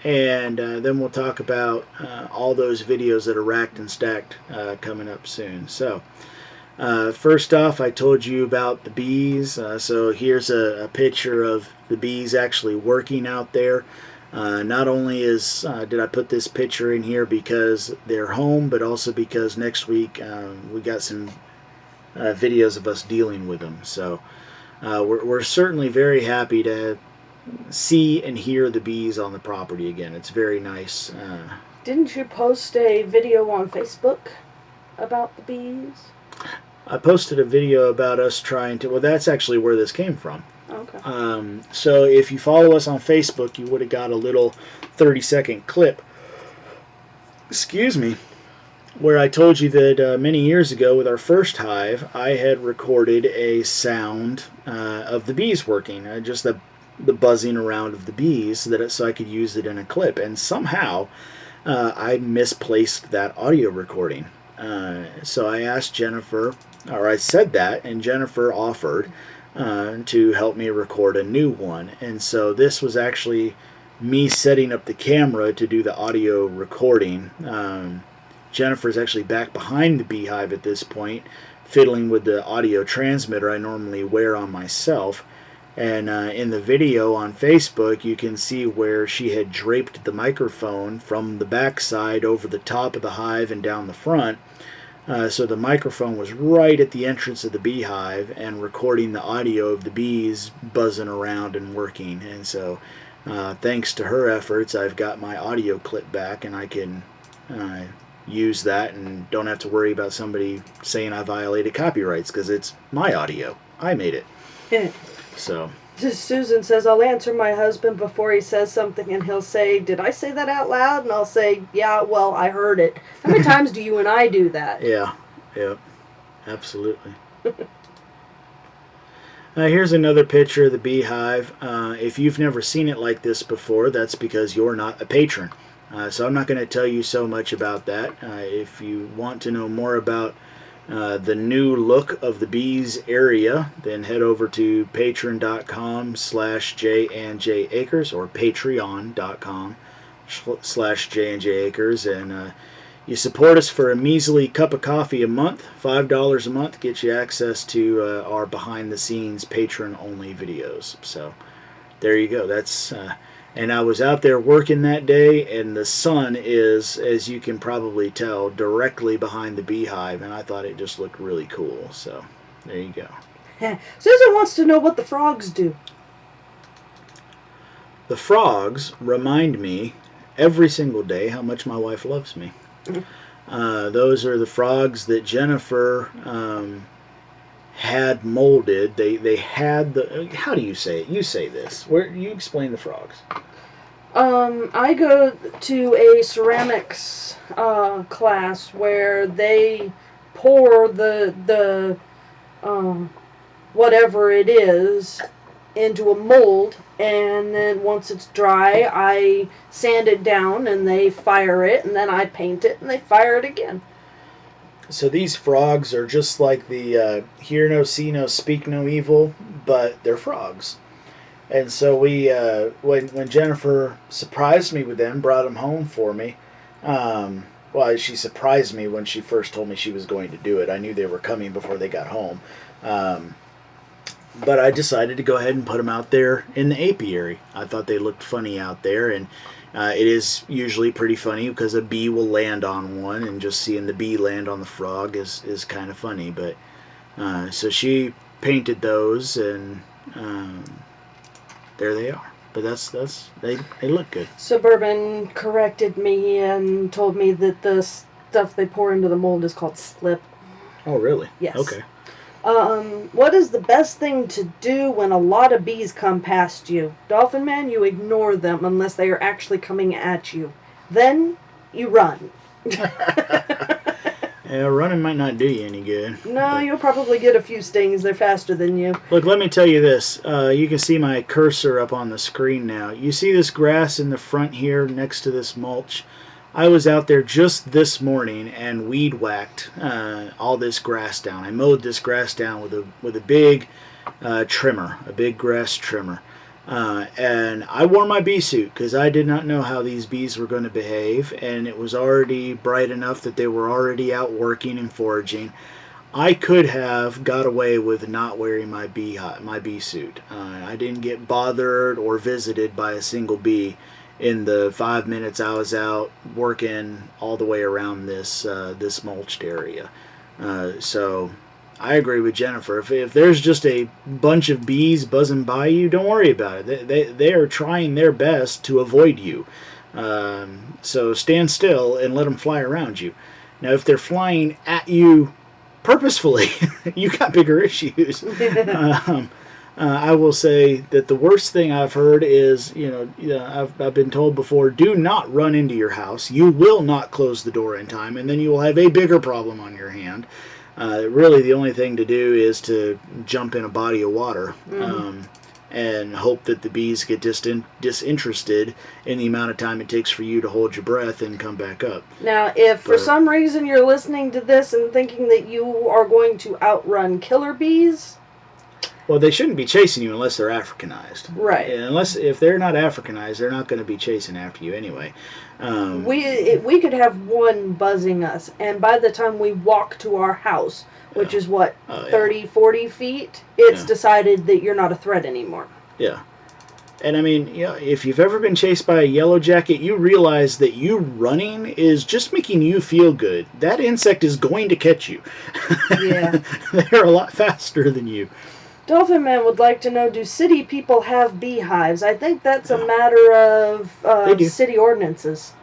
and then we'll talk about all those videos that are racked and stacked coming up soon. So, first off, I told you about the bees. So here's a picture of the bees actually working out there. Not only did I put this picture in here because they're home, but also because next week we got some videos of us dealing with them. So we're certainly very happy to see and hear the bees on the property again. It's very nice. Didn't you post a video on Facebook about the bees? I posted a video about us trying to, well, that's actually where this came from. Okay. So if you follow us on Facebook, you would have got a little 30-second clip, excuse me, where I told you that many years ago with our first hive, I had recorded a sound of the bees working, just the buzzing around of the bees, so I could use it in a clip. And somehow I misplaced that audio recording. So I asked Jennifer, or I said that, and Jennifer offered to help me record a new one. And so this was actually me setting up the camera to do the audio recording. Jennifer's actually back behind the beehive at this point, fiddling with the audio transmitter I normally wear on myself. And in the video on Facebook, you can see where she had draped the microphone from the back side over the top of the hive and down the front. So the microphone was right at the entrance of the beehive and recording the audio of the bees buzzing around and working. And so thanks to her efforts, I've got my audio clip back, and I can use that and don't have to worry about somebody saying I violated copyrights, because it's my audio. I made it. So Susan says, I'll answer my husband before he says something, and he'll say, did I say that out loud? And I'll say, yeah, well, I heard it. How many times do you and I do that? Yeah, absolutely. Here's another picture of the beehive. If you've never seen it like this before, that's because you're not a patron. So I'm not going to tell you so much about that. If you want to know more about the new look of the bees area, then head over to patreon.com/JandJAkers or patreon.com/JandJAkers, and you support us for a measly cup of coffee a month. $5 a month gets you access to our behind the scenes patron only videos. So there you go. That's and I was out there working that day, and the sun is, as you can probably tell, directly behind the beehive, and I thought it just looked really cool. So there you go. Susan wants to know what the frogs do. The frogs remind me every single day how much my wife loves me. Those are the frogs that Jennifer had molded. They had the, how do you say it? You say this. Where you explain the frogs? I go to a ceramics class where they pour the whatever it is into a mold, and then once it's dry, I sand it down, and they fire it, and then I paint it, and they fire it again. So these frogs are just like the hear no, see no, speak no evil, but they're frogs. And so we, when Jennifer surprised me with them, brought them home for me. Well, she surprised me when she first told me she was going to do it. I knew they were coming before they got home. But I decided to go ahead and put them out there in the apiary. I thought they looked funny out there, and it is usually pretty funny because a bee will land on one, and just seeing the bee land on the frog is kind of funny. But so she painted those, and there they are. But they look good. Suburban corrected me and told me that the stuff they pour into the mold is called slip. Oh, really? Yes. Okay. What is the best thing to do when a lot of bees come past you? Dolphin Man, you ignore them unless they are actually coming at you. Then you run. Yeah, running might not do you any good. No, you'll probably get a few stings. They're faster than you. Look, let me tell you this. You can see my cursor up on the screen now. You see this grass in the front here next to this mulch? I was out there just this morning and weed whacked all this grass down. I mowed this grass down with a big trimmer, a big grass trimmer. And I wore my bee suit because I did not know how these bees were going to behave, and it was already bright enough that they were already out working and foraging. I could have got away with not wearing my bee suit. I didn't get bothered or visited by a single bee in the 5 minutes I was out working all the way around this mulched area. So I agree with Jennifer. If there's just a bunch of bees buzzing by you, don't worry about it. They are trying their best to avoid you. So stand still and let them fly around you. Now, if they're flying at you purposefully, you got bigger issues. I will say that the worst thing I've heard is, I've been told before, do not run into your house. You will not close the door in time, and then you will have a bigger problem on your hand. Really, the only thing to do is to jump in a body of water and hope that the bees get disinterested in the amount of time it takes for you to hold your breath and come back up. Now, if for some reason you're listening to this and thinking that you are going to outrun killer bees... Well, they shouldn't be chasing you unless they're Africanized. Right. If they're not Africanized, they're not going to be chasing after you anyway. We could have one buzzing us, and by the time we walk to our house, which is 30, 40 feet, it's decided that you're not a threat anymore. Yeah. And I mean, if you've ever been chased by a yellow jacket, you realize that you running is just making you feel good. That insect is going to catch you. Yeah. They're a lot faster than you. Dolphin Man would like to know, do city people have beehives? I think that's a matter of city ordinances.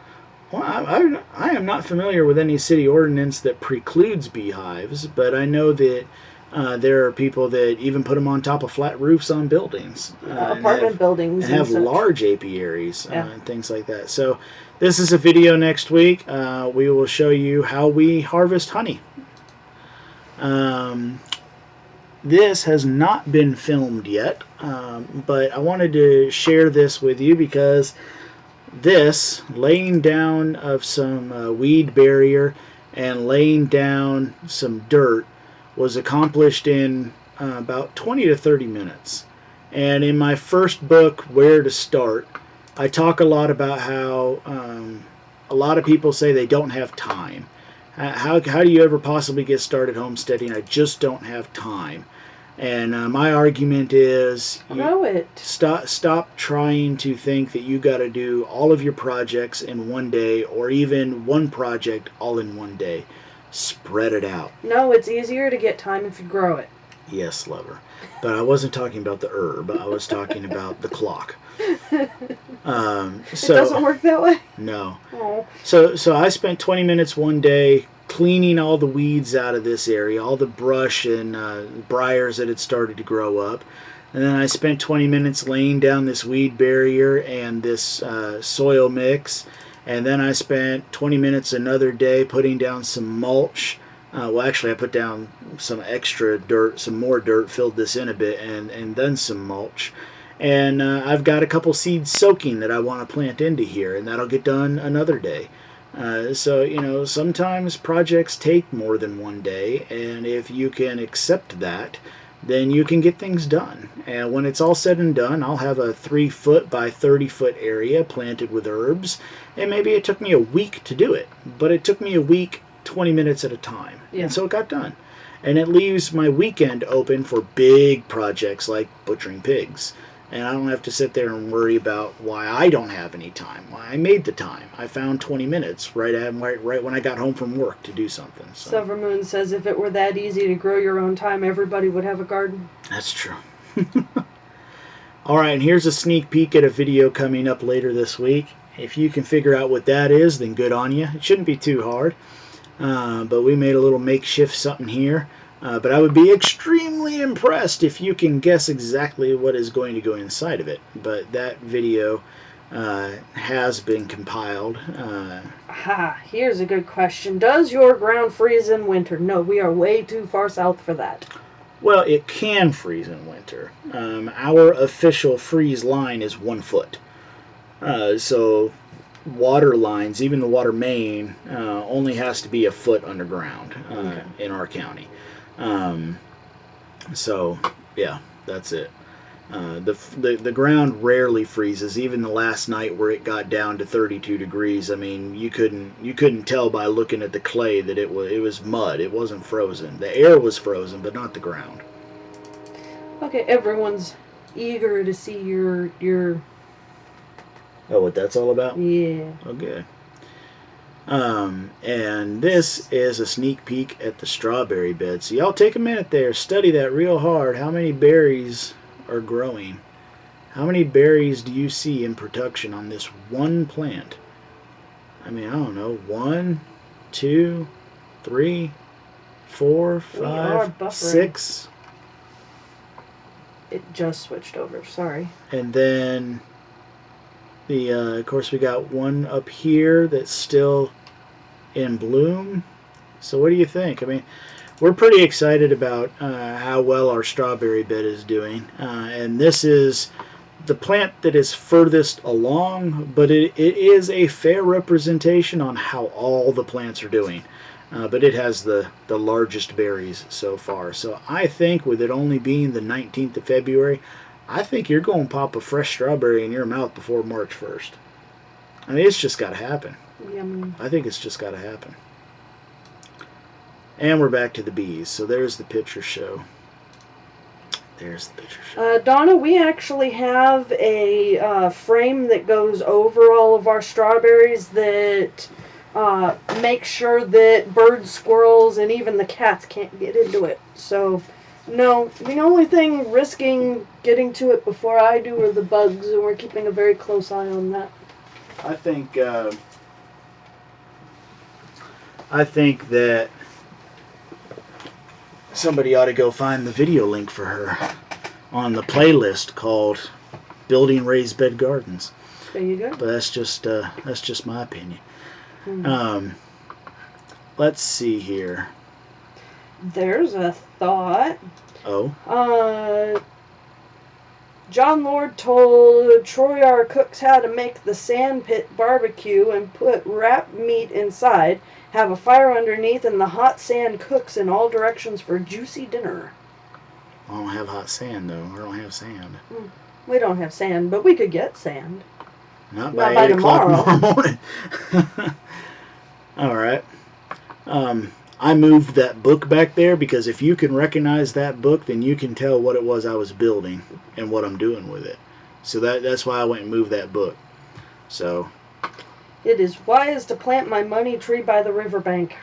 Well, I am not familiar with any city ordinance that precludes beehives, but I know that there are people that even put them on top of flat roofs on buildings. Apartment buildings. And have large apiaries and things like that. So this is a video next week. We will show you how we harvest honey. This has not been filmed yet, but I wanted to share this with you because this laying down of some weed barrier and laying down some dirt was accomplished in about 20 to 30 minutes. And in my first book, Where to Start, I talk a lot about how a lot of people say they don't have time. How do you ever possibly get started homesteading? I just don't have time. And my argument is, stop trying to think that you got to do all of your projects in one day, or even one project all in one day. Spread it out. No, it's easier to get time if you grow it. Yes, lover. But I wasn't talking about the herb. I was talking about the clock. It doesn't work that way? No. Oh. So I spent 20 minutes one day cleaning all the weeds out of this area, all the brush and briars that had started to grow up. And then I spent 20 minutes laying down this weed barrier and this soil mix. And then I spent 20 minutes another day putting down some mulch Well, actually, I put down some extra dirt, some more dirt, filled this in a bit, and then some mulch. And I've got a couple seeds soaking that I want to plant into here, and that'll get done another day. So, you know, sometimes projects take more than one day, and if you can accept that, then you can get things done. And when it's all said and done, I'll have a 3-foot by 30-foot area planted with herbs, and maybe it took me a week to do it, but it took me a week 20 minutes at a time. Yeah. And so it got done. And it leaves my weekend open for big projects like butchering pigs. And I don't have to sit there and worry about why I don't have any time. Why I made the time. I found 20 minutes right when I got home from work to do something. So. Silver Moon says if it were that easy to grow your own time, everybody would have a garden. That's true. All right, and here's a sneak peek at a video coming up later this week. If you can figure out what that is, then good on you. It shouldn't be too hard. But we made a little makeshift something here. But I would be extremely impressed if you can guess exactly what is going to go inside of it. But that video has been compiled. Aha, here's a good question. Does your ground freeze in winter? No, we are way too far south for that. Well, it can freeze in winter. Our official freeze line is 1 foot. So water lines, even the water main, only has to be a foot underground in our county. So yeah, that's it. The ground rarely freezes. Even the last night where it got down to 32 degrees, I mean, you couldn't tell by looking at the clay that it was mud. It wasn't frozen. The air was frozen, but not the ground. Okay, everyone's eager to see your Oh, what that's all about? yeah. Okay. And this is a sneak peek at the strawberry bed. So y'all take a minute there, study that real hard. How many berries are growing? How many berries do you see in production on this one plant? I mean, I don't know. 1, 2, 3, 4, 5, 6. It just switched over, sorry. And then of course, we got one up here that's still in bloom. So what do you think? I mean, we're pretty excited about how well our strawberry bed is doing. And this is the plant that is furthest along, but it is a fair representation on how all the plants are doing. But it has the largest berries so far. So I think with it only being the 19th of February, I think you're going to pop a fresh strawberry in your mouth before March 1st. I mean, it's just got to happen. Yum. I think it's just got to happen. And we're back to the bees. So there's the picture show. There's the picture show. Donna, we actually have a frame that goes over all of our strawberries that makes sure that birds, squirrels, and even the cats can't get into it. So, no, the only thing risking getting to it before I do are the bugs, and we're keeping a very close eye on that. I think that somebody ought to go find the video link for her on the playlist called Building Raised Bed Gardens. There you go. But that's just my opinion. Let's see here. There's a thought. Oh. John Lord told Troy R. Cooks how to make the sand pit barbecue and put wrapped meat inside, have a fire underneath, and the hot sand cooks in all directions for juicy dinner. I don't have hot sand, though. I don't have sand. We don't have sand, but we could get sand. Not by 8 o'clock tomorrow morning. All right. I moved that book back there because if you can recognize that book, then you can tell what it was I was building and what I'm doing with it. So that's why I went and moved that book. So. It is wise to plant my money tree by the riverbank.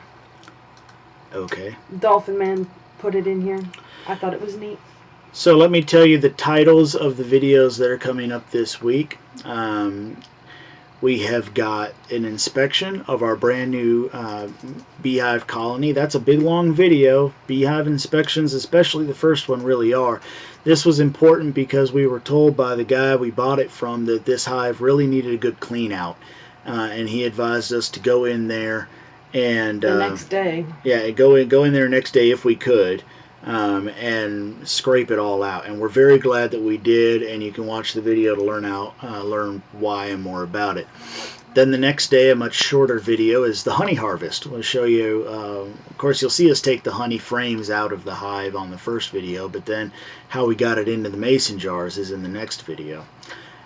Okay. Dolphin Man put it in here. I thought it was neat. So let me tell you the titles of the videos that are coming up this week. We have got an inspection of our brand new beehive colony. That's a big long video. Beehive inspections, especially the first one, really are. This was important because we were told by the guy we bought it from that this hive really needed a good clean out. And he advised us to go in there and The next day. yeah, go in there next day if we could, and scrape it all out. And we're very glad that we did. And you can watch the video to learn why and more about it. Then the next day, a much shorter video is the honey harvest. We'll show you, of course, you'll see us take the honey frames out of the hive on the first video, but then how we got it into the mason jars is in the next video.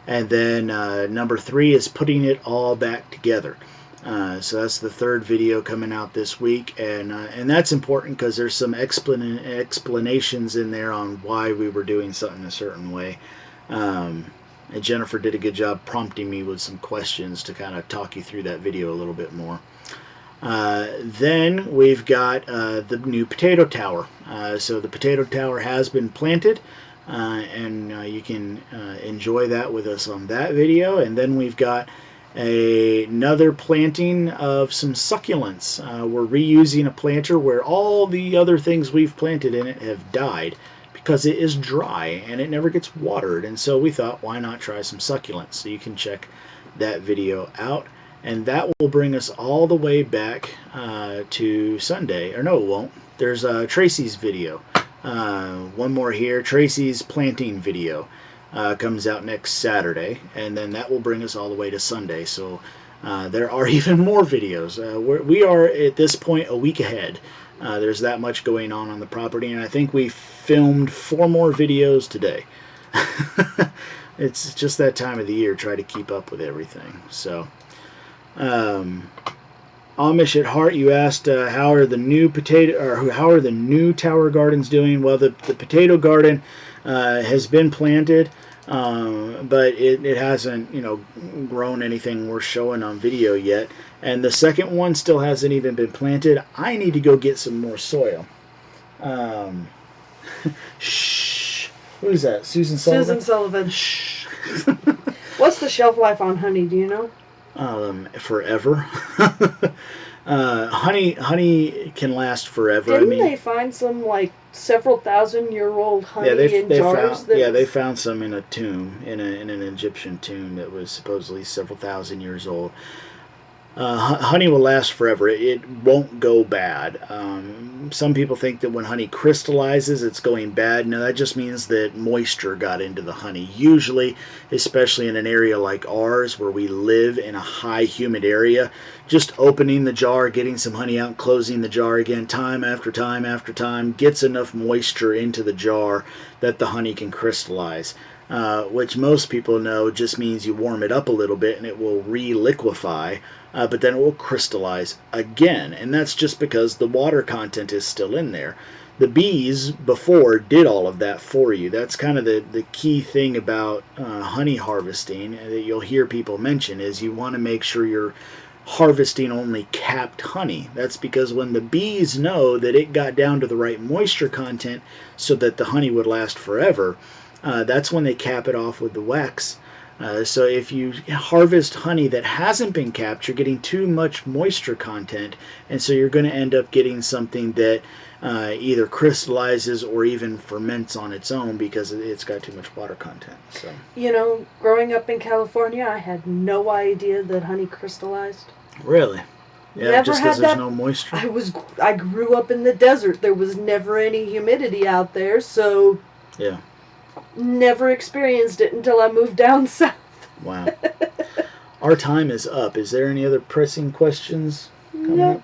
And then number 3 is putting it all back together. So that's the third video coming out this week, and that's important because there's some explanations in there on why we were doing something a certain way. And Jennifer did a good job prompting me with some questions to kind of talk you through that video a little bit more. Then we've got the new potato tower. So the potato tower has been planted, and you can enjoy that with us on that video. And then we've got another planting of some succulents. We're reusing a planter where all the other things we've planted in it have died, because it is dry and it never gets watered, and so we thought, why not try some succulents? So you can check that video out, and that will bring us all the way back to Sunday. Or no, it won't. There's Tracy's video. One more here. Tracy's planting video comes out next Saturday, and then that will bring us all the way to Sunday. So there are even more videos. We are at this point a week ahead. There's that much going on the property, and I think we filmed 4 more videos today. It's just that time of the year, try to keep up with everything. So, Amish at Heart, you asked how are the new tower gardens doing? Well, the potato garden has been planted, but it hasn't grown anything worth showing on video yet. And the second one still hasn't even been planted. I need to go get some more soil. Shh. Who is that? Susan Sullivan? Susan Sullivan. Shh. What's the shelf life on honey? Do you know? Forever. Honey can last forever. Didn't they find some like several thousand-year-old honey in jars? They found some in a tomb, in an Egyptian tomb that was supposedly several thousand years old. Honey will last forever. It won't go bad. Some people think that when honey crystallizes, it's going bad. No, that just means that moisture got into the honey. Usually, especially in an area like ours where we live in a high humid area, just opening the jar, getting some honey out, and closing the jar again, time after time after time, gets enough moisture into the jar that the honey can crystallize. Which most people know just means you warm it up a little bit and it will re-liquefy, but then it will crystallize again, and that's just because the water content is still in there. The bees before did all of that for you. That's kind of the key thing about honey harvesting that you'll hear people mention, is you want to make sure you're harvesting only capped honey. That's because when the bees know that it got down to the right moisture content so that the honey would last forever, that's when they cap it off with the wax. So if you harvest honey that hasn't been capped, you're getting too much moisture content, and so you're going to end up getting something that either crystallizes or even ferments on its own because it's got too much water content. So, growing up in California, I had no idea that honey crystallized. Really? Yeah, never just had because there's that. no moisture? I grew up in the desert. There was never any humidity out there, so yeah. Never experienced it until I moved down south. Wow. Our time is up. Is there any other pressing questions coming up?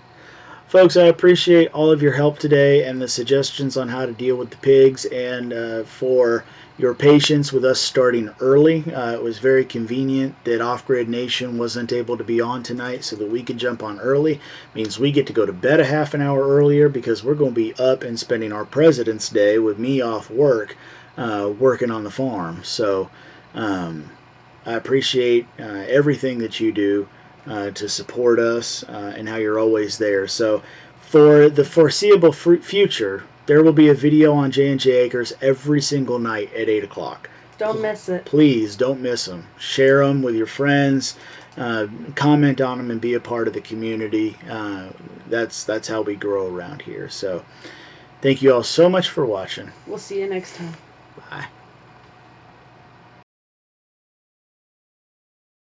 Folks, I appreciate all of your help today and the suggestions on how to deal with the pigs, and for your patience with us starting early. It was very convenient that Off Grid Nation wasn't able to be on tonight so that we could jump on early. Means we get to go to bed a half an hour earlier because we're going to be up and spending our President's Day with me off work, working on the farm. So I appreciate everything that you do to support us and how you're always there. So for the foreseeable future, there will be a video on J&J Acres every single night at 8 o'clock. Don't miss it. Please don't miss them. Share them with your friends. Comment on them and be a part of the community. That's how we grow around here. So thank you all so much for watching. We'll see you next time. Bye.